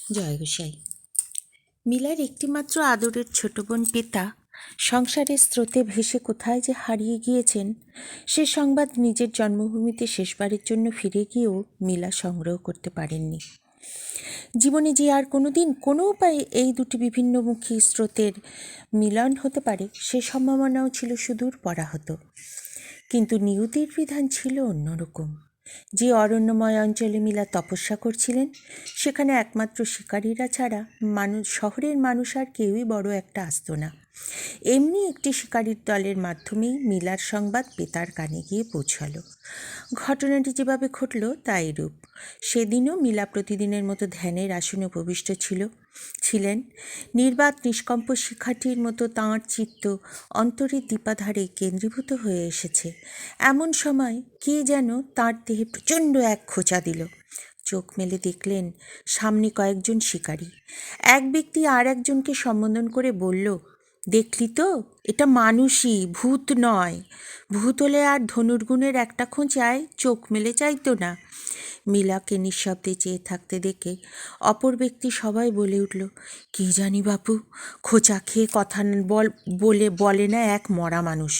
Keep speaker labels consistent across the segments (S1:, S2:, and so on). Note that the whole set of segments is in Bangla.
S1: জয় গোসাই। মিলার একটিমাত্র আদরের ছোট বোন পেতা সংসারের স্রোতে ভেসে কোথায় যে হারিয়ে গিয়েছেন সে সংবাদ নিজের জন্মভূমিতে শেষবারের জন্য ফিরে গিয়েও মিলা সংগ্রহ করতে পারেননি। জীবনে যে আর কোনোদিন কোনো উপায়ে এই দুটি বিভিন্নমুখী স্রোতের মিলন হতে পারে সে সম্ভাবনাও ছিল সুদূর পরাহত। কিন্তু নিয়তির বিধান ছিল অন্যরকম। যে অরণ্যময় অঞ্চলে মিলা তপস্যা করছিলেন সেখানে একমাত্র শিকারীরা ছাড়া শহরের মানুষ আর কেউই বড় একটা আসতো না। এমনি একটি শিকারীর দলের মাধ্যমেই মিলার সংবাদ পেতার কানে গিয়ে পৌঁছালো। ঘটনাটি যেভাবে ঘটল তা এরূপ। সেদিনও মিলা প্রতিদিনের মতো ধ্যানের আসনে উপবিষ্ট ছিলেন। নির্বাক নিষ্কম্প শিখাটির মতো তাঁর চিত্ত অন্তরের দীপাধারে কেন্দ্রীভূত হয়ে এসেছে। এমন সময় কে যেন তাঁর দেহে প্রচণ্ড এক খোঁচা দিল। চোখ মেলে দেখলেন সামনে কয়েকজন শিকারী। এক ব্যক্তি আর একজনকে সম্বোধন করে বলল, দেখলি তো, এটা মানুষই, ভূত নয়। ভূত হলে আর ধনুর্গুণের একটা খোঁচায় চোখ মেলে চাইতো না। মিলাকে নিঃশব্দে চেয়ে থাকতে দেখে অপর ব্যক্তি সবাই বলে উঠল, কি জানি বাপু, খোঁচা খেয়ে কথা বলে না এক মরা মানুষ।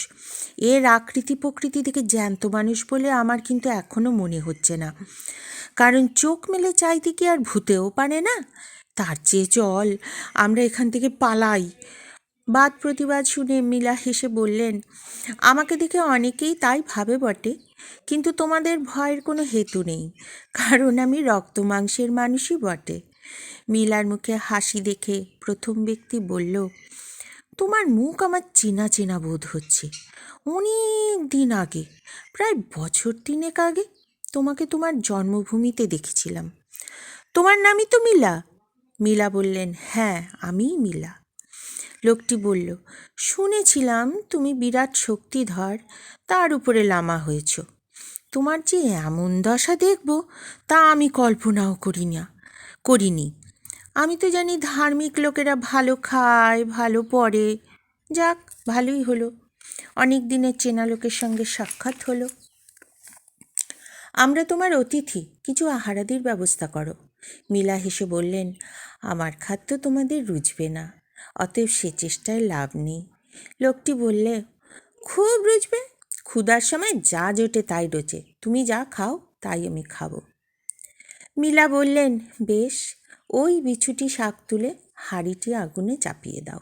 S1: এর আকৃতি প্রকৃতি থেকে জ্যান্ত মানুষ বলে আমার কিন্তু এখনও মনে হচ্ছে না, কারণ চোখ মেলে চাইতে কি আর ভূতেও পারে না। তার চেয়ে চল আমরা এখান থেকে পালাই। বাদ প্রতিবাদ শুনে মিলা হেসে বললেন, আমাকে দেখে অনেকেই তাই ভাবে বটে, কিন্তু তোমাদের ভয়ের কোনো হেতু নেই, কারণ আমি রক্ত মাংসের মানুষই বটে। মিলার মুখে হাসি দেখে প্রথম ব্যক্তি বলল, তোমার মুখ আমার চেনা চেনা বোধ হচ্ছে। অনেক দিন আগে, প্রায় বছর 3 আগে তোমাকে তোমার জন্মভূমিতে দেখেছিলাম। তোমার নামই তো মিলা? মিলা বললেন, হ্যাঁ, আমিই মিলা। লোকটি বলল, শুনেছিলাম তুমি বিরাট শক্তিধর, তার উপরে লামা হয়েছ। তোমার যে এমন দশা দেখব তা আমি কল্পনাও করিনি। আমি তো জানি ধার্মিক লোকেরা ভালো খায়, ভালো পড়ে। যাক, ভালোই হলো, অনেক দিনের চেনা লোকের সঙ্গে সাক্ষাৎ হলো। আমরা তোমার অতিথি, কিছু আহারাদির ব্যবস্থা করো। মিলা হেসে বললেন, আমার খাদ্য তোমাদের রুচবে না, অতএব সে চেষ্টায় লাভ নেই। লোকটি বললে, খুব রুচবে, ক্ষুধার সময় যা জোটে তাই রোচে, তুমি যা খাও তাই আমি খাবো। মিলা বললেন, বেশ, ওই বিছুটি শাক তুলে হাঁড়িটি আগুনে চাপিয়ে দাও।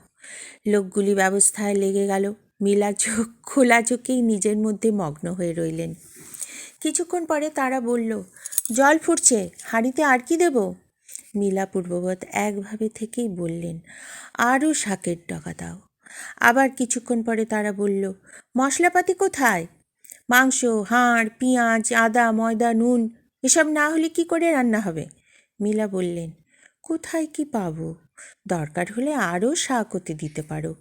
S1: লোকগুলি ব্যবস্থায় লেগে গেল। মিলা খোলা চোখেই নিজের মধ্যে মগ্ন হয়ে রইলেন। কিছুক্ষণ পরে তারা বলল, জল ফুটছে, হাঁড়িতে আর কি দেব? মিলা পূর্ববৎ একভাবে থেকেই বললেন, আরও শাকের ডগা দাও। আবার কিছুক্ষণ পরে তারা বলল, মশলাপাতি কোথায়? মাংস, হাড়, পেঁয়াজ, আদা, ময়দা, নুন, এসব না হলে কি করে রান্না হবে? মিলা বললেন, কোথায় কি পাবো? দরকার হলে আরও শাক হতে দিতে পারো,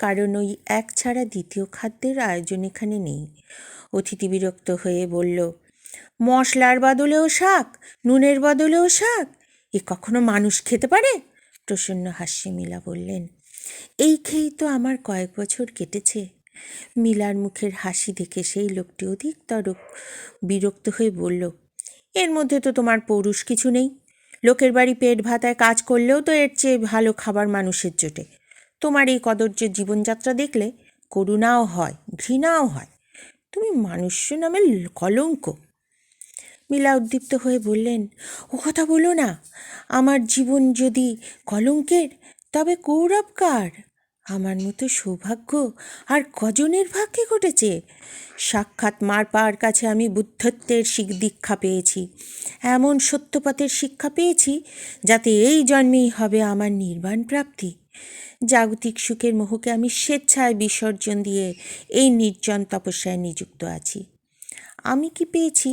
S1: কারণ ওই এক ছাড়া দ্বিতীয় খাদ্যের আয়োজন এখানে নেই। অতিথি বিরক্ত হয়ে বলল, মশলার বদলেও শাক, নুনের বদলেও শাক, এ কখনো মানুষ খেতে পারে? প্রসন্ন হাস্যে মিলা বললেন, এই খেয়েই তো আমার কয়েক বছর কেটেছে। মিলার মুখের হাসি দেখে সেই লোকটি অধিকতর বিরক্ত হয়ে বলল, এর মধ্যে তো তোমার পৌরুষ কিছু নেই। লোকের বাড়ি পেট ভাতায় কাজ করলেও তো এর চেয়ে ভালো খাবার মানুষের জোটে। তোমার এই কদর্য জীবনযাত্রা দেখলে করুণাও হয়, ঘৃণাও হয়। তুমি মানুষ্য নামের কলঙ্ক। মিলা উদ্দীপ্ত হয়ে বললেন, ও কথা বলো না, আমার জীবন যদি কলঙ্কের তবে কৌরব কার? আমার মতো সৌভাগ্য আর কজনের ভাগ্যে ঘটেছে? সাক্ষাৎ মার পার কাছে আমি বুদ্ধত্বের দীক্ষা পেয়েছি, এমন সত্যপথের শিক্ষা পেয়েছি যাতে এই জন্মেই হবে আমার নির্বাণ প্রাপ্তি। জাগতিক সুখের মোহকে আমি স্বেচ্ছায় বিসর্জন দিয়ে এই নির্জন তপস্যায় নিযুক্ত আছি। আমি কি পেয়েছি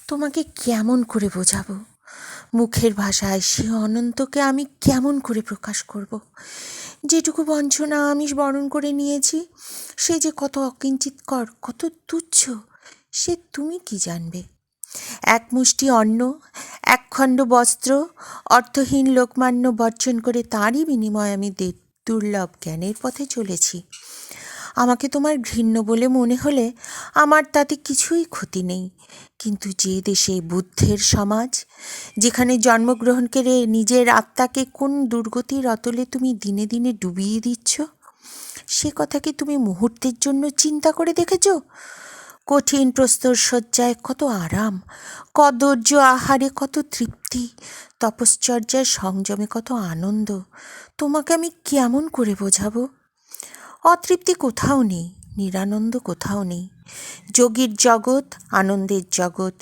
S1: তোমাকে কেমন করে বোঝাবো? মুখের ভাষায় সে অনন্তকে আমি কেমন করে প্রকাশ করব? যেটুকু বঞ্চনা আমি বরণ করে নিয়েছি সে যে কত অকিঞ্চিৎকর, কত তুচ্ছ, সে তুমি কি জানবে? এক মুষ্টি অন্ন, একখণ্ড বস্ত্র, অর্থহীন লোকমান্য বর্জন করে তারই বিনিময়ে আমি দুর্লভ জ্ঞানের পথে চলেছি। আমাকে তোমার ঘৃণ্য বলে মনে হলে আমার তাতে কিছুই ক্ষতি নেই, কিন্তু যে দেশে বুদ্ধের সমাজ, যেখানে জন্মগ্রহণ করে নিজের আত্মাকে কোন দুর্গতির অতলে তুমি দিনে দিনে ডুবিয়ে দিচ্ছ, সে কথা কি তুমি মুহূর্তের জন্য চিন্তা করে দেখেছ? কঠিন প্রস্তর শয্যায় কত আরাম, কদর্য আহারে কত তৃপ্তি, তপশ্চর্যার সংযমে কত আনন্দ, তোমাকে আমি কেমন করে বোঝাবো? অতৃপ্তি কোথাও নেই, নিরানন্দ কোথাও নেই। যোগীর জগৎ আনন্দের জগৎ,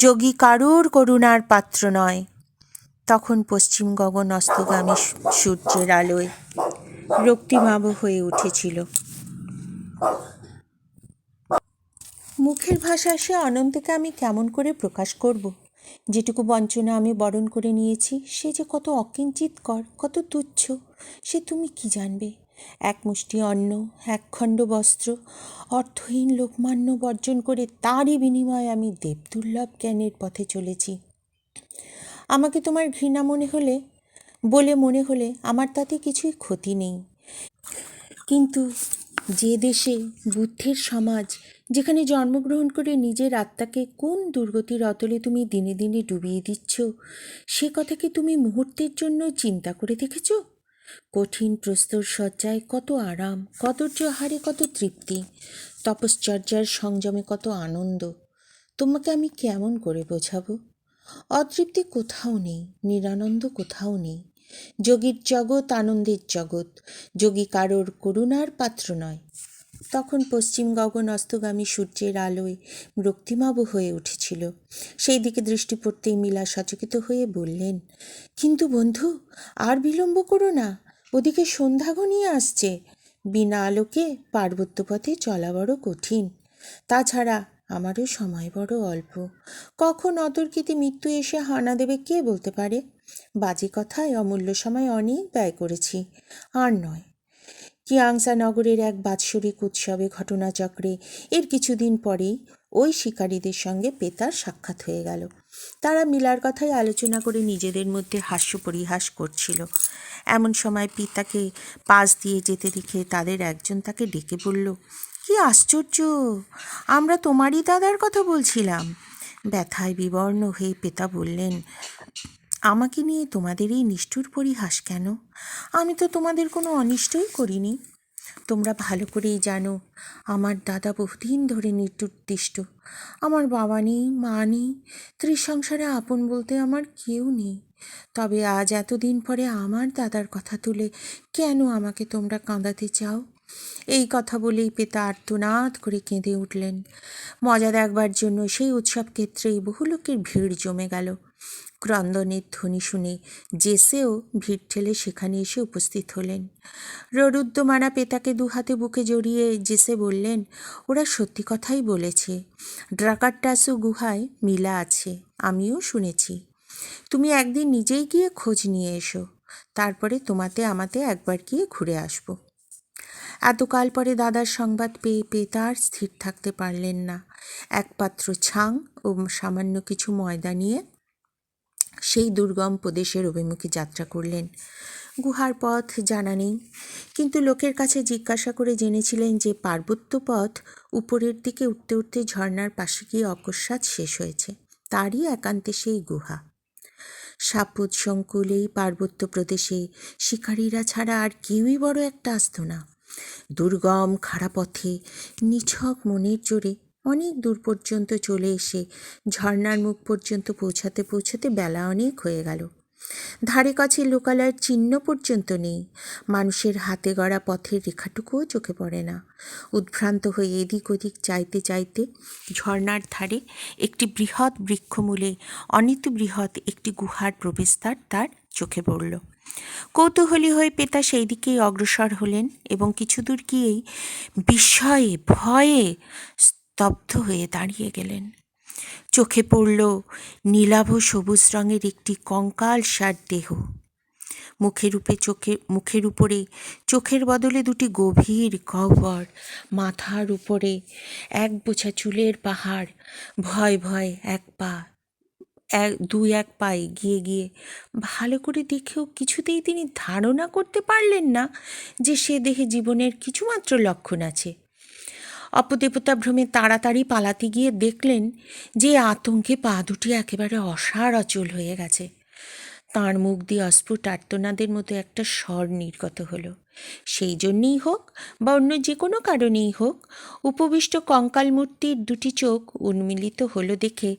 S1: যোগী কারুর করুণার পাত্র নয়। তখন পশ্চিম গগন অস্তগামী সূর্যের আলোয় রক্তিমাভ হয়ে উঠেছিল। মুখের ভাষায় সে আনন্দকে আমি কেমন করে প্রকাশ করব? যেটুকু বঞ্চনা আমি বরণ করে নিয়েছি সে যে কত অকিঞ্চিৎকর, কত তুচ্ছ, সে তুমি কি জানবে? এক মুষ্টি অন্ন, একখণ্ড বস্ত্র, অর্থহীন লোকমান্য বর্জন করে তারই বিনিময়ে আমি দেবদুর্লভ জ্ঞানের পথে চলেছি। আমাকে তোমার ঘৃণা মনে হলে আমার তাতে কিছুই ক্ষতি নেই, কিন্তু যে দেশে বুদ্ধের সমাজ, যেখানে জন্মগ্রহণ করে নিজের আত্মাকে কোন দুর্গতির অতলে তুমি দিনে দিনে ডুবিয়ে দিচ্ছ, সে কথা কি তুমি মুহূর্তের জন্য চিন্তা করে দেখেছ? কঠিন প্রস্তর শয্যায় কত আরাম, কদর্য আহারে কত তৃপ্তি, তপশ্চর্যার সংযমে কত আনন্দ, তোমাকে আমি কেমন করে বোঝাবো? অতৃপ্তি কোথাও নেই, নিরানন্দ কোথাও নেই। যোগীর জগৎ আনন্দের জগৎ, যোগী কারোর করুণার পাত্র নয়। তখন পশ্চিম গগন অস্তগামী সূর্যের আলোয় রক্তিমাভ হয়ে উঠেছিল। সেই দিকে দৃষ্টি পড়তেই মীলা সচকিত হয়ে বললেন, কিন্তু বন্ধু, আর বিলম্ব করো না, ওদিকে সন্ধ্যা ঘনিয়ে আসছে। বিনা আলোকে পার্বত্য পথে চলা বড় কঠিন। তাছাড়া আমারও সময় বড় অল্প। কখন অতর্কিতে মৃত্যু এসে হানা দেবে কে বলতে পারে? বাজে কথায় অমূল্য সময় অনেক ব্যয় করেছি, আর নয়। কিয়াংসা নগরের এক বাৎসরিক উৎসবে ঘটনাচক্রে এর কিছুদিন পরেই ওই শিকারীদের সঙ্গে পেতার সাক্ষাৎ হয়ে গেল। তারা মিলার কথাই আলোচনা করে নিজেদের মধ্যে হাস্য পরিহাস করছিল। এমন সময় পিতাকে পাশ দিয়ে যেতে দেখে তাদের একজন তাকে ডেকে বলল, কি আশ্চর্য, আমরা তোমারই দাদার কথা বলছিলাম। ব্যথায় বিবর্ণ হয়ে পেতা বললেন, আমাকে নিয়ে তোমাদের এই নিষ্ঠুর পরিহাস কেন? আমি তো তোমাদের কোনো অনিষ্টই করিনি। তোমরা ভালো করেই জানো আমার দাদা বহুদিন ধরে নির্দিষ্ট। আমার বাবা নেই, মা নেই, ত্রিসংসারে আপন বলতে আমার কেউ নেই। তবে আজ এতদিন পরে আমার দাদার কথা তুলে কেন আমাকে তোমরা কাঁদাতে চাও? এই কথা বলেই পেতা আর্তনাদ করে কেঁদে উঠলেন। মজা দেখবার জন্য সেই উৎসব ক্ষেত্রেই বহু লোকের ভিড় জমে গেল। ক্রন্দনের ধ্বনি শুনে জেসেও ভিড় ঠেলে সেখানে এসে উপস্থিত হলেন। ররুদ্যমানা পেতাকে দুহাতে বুকে জড়িয়ে জেসে বললেন, ওরা সত্যি কথাই বলেছে, ড্রাকারটাসু গুহায় মিলা আছে, আমিও শুনেছি। তুমি একদিন নিজেই গিয়ে খোঁজ নিয়ে এসো, তারপরে আমাতে একবার গিয়ে ঘুরে আসবো। এতকাল পরে দাদার সংবাদ পেয়ে পেতা আর স্থির থাকতে পারলেন না। এক পাত্র ছাং ও সামান্য কিছু ময়দা নিয়ে সেই দুর্গম প্রদেশের অভিমুখে যাত্রা করলেন। গুহার পথ জানা নেই, কিন্তু লোকের কাছে জিজ্ঞাসা করে জেনেছিলেন যে পার্বত্য পথ উপরের দিকে উঠতে উঠতে ঝর্ণার পাশে গিয়ে অকস্মাৎ শেষ হয়েছে। তারই একান্তে সেই গুহা। সাপুত সংকুল এই পার্বত্য প্রদেশে শিকারীরা ছাড়া আর কেউই বড় একটা আসত না। দুর্গম খাড়া পথে নিছক মনের জোরে অনেক দূর পর্যন্ত চলে এসে ঝর্ণার মুখ পর্যন্ত পৌঁছাতে পৌঁছাতে বেলা অনেক হয়ে গেল। ধারে কাছে লোকালয়ের চিহ্ন পর্যন্ত নেই। মানুষের হাতে গড়া পথের রেখাটুকুও চোখে পড়ে না। উদ্ভ্রান্ত হয়ে এদিক ওদিক চাইতে চাইতে ঝর্ণার ধারে একটি বৃহৎ বৃক্ষমূলে অনিত বৃহৎ একটি গুহার প্রবেশদ্বার তার চোখে পড়ল। কৌতূহলী হয়ে পেতা সেই দিকেই অগ্রসর হলেন এবং কিছু দূর গিয়েই বিস্ময়ে ভয়ে স্তব্ধ হয়ে দাঁড়িয়ে গেলেন। চোখে পড়ল নীলাভ সবুজ রঙের একটি কঙ্কালসার দেহ। মুখের উপরে চোখের বদলে দুটি গভীর গহ্বর, মাথার উপরে এক বোঝা চুলের পাহাড়, ভয় ভয় এক পা এক পা এগিয়ে গিয়ে ভালো করে দেখেও কিছুতেই তিনি ধারণা করতে পারলেন না যে সে দেহে জীবনের কিছুমাত্র লক্ষণ আছে। অপদেবতা ভ্রমে তাড়াতাড়ি পালাতে গিয়ে দেখলেন যে আতঙ্কে পা দুটি একেবারে অসাড় অচল হয়ে গেছে। তাঁর মুখ দিয়ে অস্ফুট আর্তনাদের মতো একটা স্বর নির্গত হলো। সেই জন্যেই হোক বা অন্য যে কোনো কারণেই হোক, উপবিষ্ট কঙ্কাল মূর্তির দুটি চোখ উন্মিলিত হলো দেখে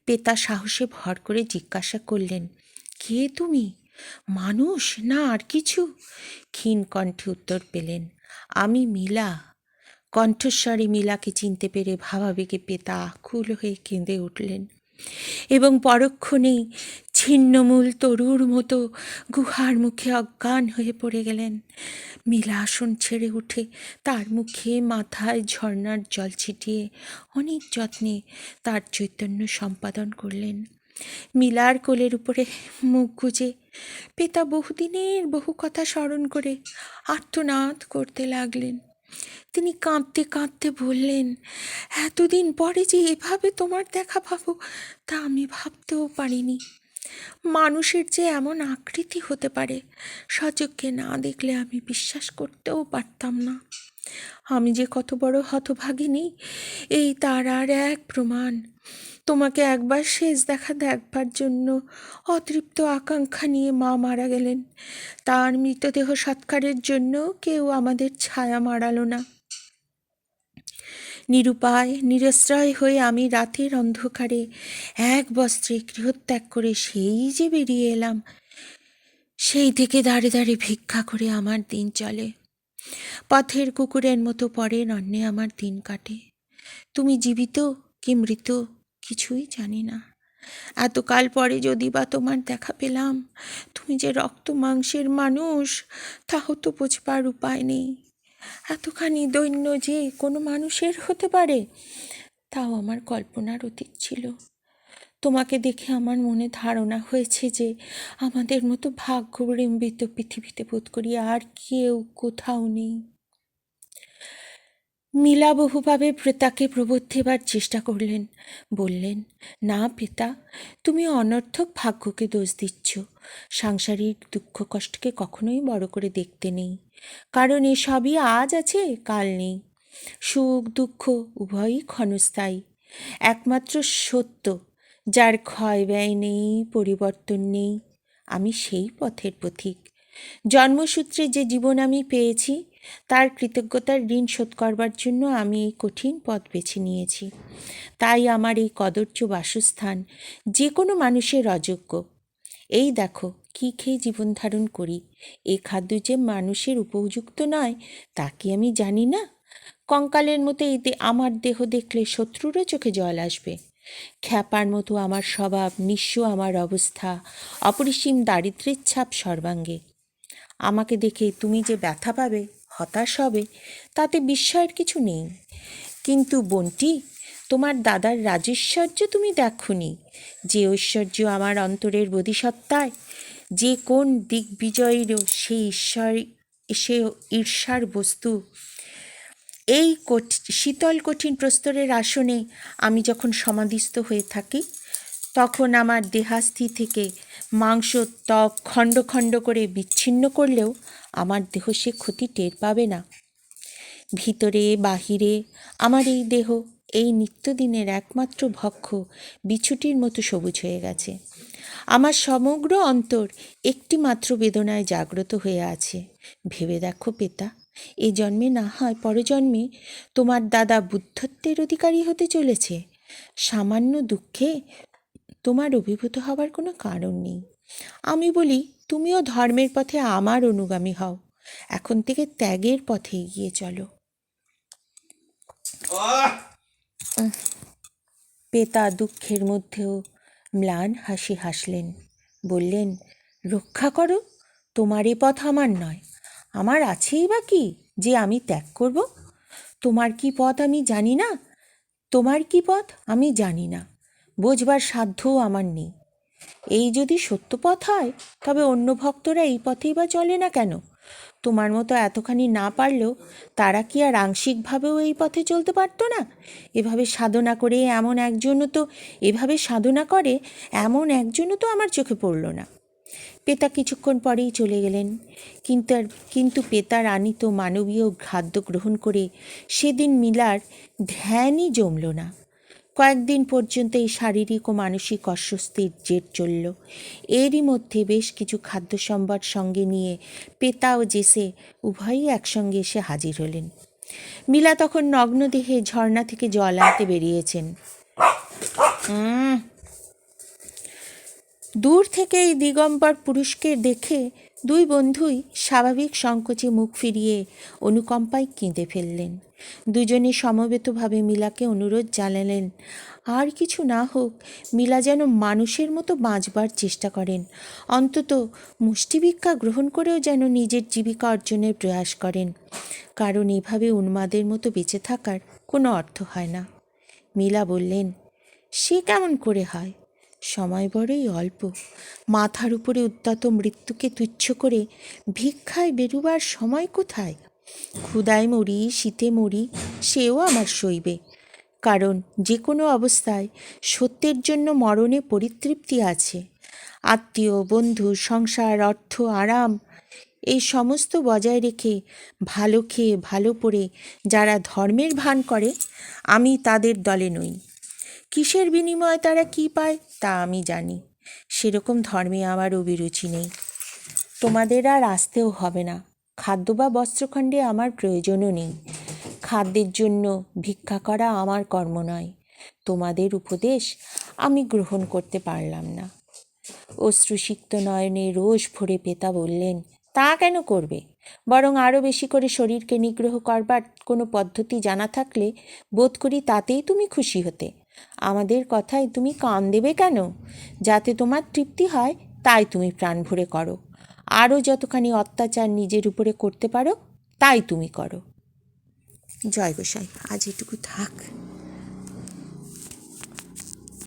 S1: পেতা সাহসে ভর করে জিজ্ঞাসা করলেন, কে তুমি? মানুষ না আর কিছু? ক্ষীণ কণ্ঠে উত্তর পেলেন, আমি মিলা। কণ্ঠস্বরে মিলাকে চিনতে পেরে ভাবাবেগে পেতা আকুল হয়ে কেঁদে উঠলেন এবং পরক্ষণেই ছিন্নমূল তরুর মতো গুহার মুখে অজ্ঞান হয়ে পড়ে গেলেন। মিলা আসন ছেড়ে উঠে তার মুখে মাথায় ঝর্ণার জল ছিটিয়ে অনেক যত্নে তার চৈতন্য সম্পাদন করলেন। মিলার কোলের উপরে মুখ গুজে পেতা বহুদিনের বহু কথা স্মরণ করে আর্তনাদ করতে লাগলেন। তিনি কাঁদতে কাঁদতে বললেন, এতদিন পরে যে এভাবে তোমার দেখা পাবো তা আমি ভাবতেও পারিনি। মানুষের যে এমন আকৃতি হতে পারে সচক্ষে না দেখলে আমি বিশ্বাস করতেও পারতাম না। আমি যে কত বড় হতভাগিনী এই তার আর এক প্রমাণ। তোমাকে একবার শেষ দেখা দেখবার জন্য অতৃপ্ত আকাঙ্ক্ষা নিয়ে মা মারা গেলেন। তার মৃতদেহ সৎকারের জন্য কেউ আমাদের ছায়া মাড়ালো না। নিরুপায় নিরশ্রয় হয়ে আমি রাতের অন্ধকারে এক বস্ত্রে গৃহত্যাগ করে সেই যে বেরিয়ে এলাম, সেই থেকে দাঁড়ে দাঁড়ে ভিক্ষা করে আমার দিন চলে। পথের কুকুরের মতো পরের অন্নে আমার দিন কাটে। তুমি জীবিত কি মৃত কিছুই জানি না। এতকাল পরে যদি বা তোমার দেখা পেলাম, তুমি যে রক্ত মাংসের মানুষ তাও তো বোঝবার উপায় নেই। এতখানি দৈন্য যে কোনো মানুষের হতে পারে তাও আমার কল্পনার অতীত ছিল। তোমাকে দেখে আমার মনে ধারণা হয়েছে যে আমাদের মতো ভাগ্যবিড়ম্বিত পৃথিবীতে বোধ করি আর কেউ কোথাও নেই। মিলা বহুভাবে প্রেতাকে প্রবোধ দেবার চেষ্টা করলেন। বললেন, না পেতা, তুমি অনর্থক ভাগ্যকে দোষ দিচ্ছ। সাংসারিক দুঃখ কষ্টকে কখনোই বড় করে দেখতে নেই, কারণ এসবই আজ আছে কাল নেই। সুখ দুঃখ উভয়ই ক্ষণস্থায়ী। একমাত্র সত্য যার ক্ষয় ব্যয় নেই, পরিবর্তন নেই, আমি সেই পথের পথিক। জন্মসূত্রে যে জীবন আমি পেয়েছি তার কৃতজ্ঞতার ঋণ শোধ করবার জন্য আমি এই কঠিন পথ বেছে নিয়েছি। তাই আমার এই কদর্য বাসস্থান যে কোনো মানুষের অযোগ্য। এই দেখো কী খেয়ে জীবন ধারণ করি। এই খাদ্য যে মানুষের উপযুক্ত নয় তা কি আমি জানি না? কঙ্কালের মতো আমার দেহ দেখলে শত্রুরও চোখে জল আসবে। খ্যাপার মতো আমার স্বভাব, নিঃস্ব আমার অবস্থা, অপরিসীম দারিদ্র্যের ছাপ সর্বাঙ্গে। আমাকে দেখে তুমি যে ব্যথা পাবে, হতাশ হবে, তাতে বিস্ময়ের কিছু নেই। কিন্তু বোনটি, তোমার দাদার রাজৈশ্বর্য তুমি দেখনি, যে ঐশ্বর্য আমার অন্তরের বোধিসত্তায়, যে কোন দিগ্বিজয়ীরও সেই সে ঈর্ষার বস্তু। এই শীতল কঠিন প্রস্তরের আসনে আমি যখন সমাধিস্থ হয়ে থাকি, তখন আমার দেহাস্থি থেকে মাংস ত্বক খণ্ড খণ্ড করে বিচ্ছিন্ন করলেও আমার দেহ সে ক্ষতি টের পাবে না। ভিতরে বাহিরে আমার এই দেহ এই নিত্যদিনের একমাত্র ভক্ষ্য বিছুটির মতো সবুজ হয়ে গেছে। আমার সমগ্র অন্তর একটি মাত্র বেদনায় জাগ্রত হয়ে আছে। ভেবে দেখো পেতা, এ জন্মে না হয় পরজন্মে তোমার দাদা বুদ্ধত্বের অধিকারী হতে চলেছে। সামান্য দুঃখে তোমার অভিভূত হবার কোনো কারণ নেই। আমি বলি, তুমিও ধর্মের পথে আমার অনুগামী হও। এখন থেকে ত্যাগের পথে এগিয়ে চলো। পেতা দুঃখের মধ্যেও ম্লান হাসি হাসলেন। বললেন, রক্ষা করো, তোমার এ পথ আমার নয়। আমার আছেই বা কি যে আমি ত্যাগ করব? তোমার কি পথ আমি জানি না, তোমার কি পথ আমি জানি না, বোঝবার সাধ্যও আমার নেই। এই যদি সত্য পথ হয় তবে অন্য ভক্তরা এই পথেই বা চলে না কেন? তোমার মতো এতখানি না পারলেও তারা কি আর আংশিকভাবেও এই পথে চলতে পারতো না? এভাবে সাধনা করে এভাবে সাধনা করে এমন একজনও তো আমার চোখে পড়ল না। পেতা কিছুক্ষণ পরেই চলে গেলেন। কিন্তু পেতার আনিত মানবীয় খাদ্য গ্রহণ করে সেদিন মিলার ধ্যানই জমল না। কয়েকদিন পর্যন্ত এই শারীরিক ও মানসিক অস্বস্তির জের চলল। এরই মধ্যে বেশ কিছু খাদ্য সম্ভার সঙ্গে নিয়ে পেতা ও জেসে উভয়ই একসঙ্গে এসে হাজির হলেন। মিলা তখন নগ্ন দেহে ঝর্ণা থেকে জল আনতে বেরিয়েছেন। দূর থেকে এই দিগম্বর পুরুষকে দেখে দুই বন্ধুই স্বাভাবিক সংকোচে মুখ ফিরিয়ে অনুকম্পায় কেঁদে ফেললেন। দুজনে সমবেতভাবে মিলাকে অনুরোধ জানালেন, আর কিছু না হোক মিলা যেন মানুষের মতো বাঁচবার চেষ্টা করেন, অন্তত মুষ্টিভিক্ষা গ্রহণ করেও যেন নিজের জীবিকা অর্জনের প্রয়াস করেন, কারণ এভাবে উন্মাদের মতো বেঁচে থাকার কোনো অর্থ হয় না। মিলা বললেন, সে কেমন করে হয়? সময় বড়ই অল্প। মাথার উপরে উদ্যত মৃত্যুকে তুচ্ছ করে ভিক্ষায় বেরুবার সময় কোথায়? ক্ষুধায় মরি, শীতে মরি, সেও আমার সইবে, কারণ যে কোনো অবস্থায় সত্যের জন্য মরণে পরিতৃপ্তি আছে। আত্মীয়, বন্ধু, সংসার, অর্থ, আরাম এই সমস্ত বজায় রেখে ভালো খেয়ে ভালো পড়ে যারা ধর্মের ভান করে, আমি তাদের দলে নই। কিসের বিনিময়ে তারা কি পায় তা আমি জানি। সেরকম ধর্মে আমার অভিরুচি নেই। তোমাদের আর আসতেও হবে না। খাদ্য বা বস্ত্রখণ্ডে আমার প্রয়োজনও নেই। খাদ্যের জন্য ভিক্ষা করা আমার কর্ম নয়। তোমাদের উপদেশ আমি গ্রহণ করতে পারলাম না। অশ্রুসিক্ত নয়নে রোষ ভরে পেতা বললেন, তা কেন করবে? বরং আরও বেশি করে শরীরকে নিগ্রহ করবার কোনো পদ্ধতি জানা থাকলে বোধ করি তাতেই তুমি খুশি হতে। আমাদের কথায় তুমি কান দেবে কেন? যাতে তোমার তৃপ্তি হয় তাই তুমি প্রাণ ভরে করো। আরও যতখানি অত্যাচার নিজের উপরে করতে পারো তাই তুমি করো। জয় গোসাই, আজ এটুকু থাক।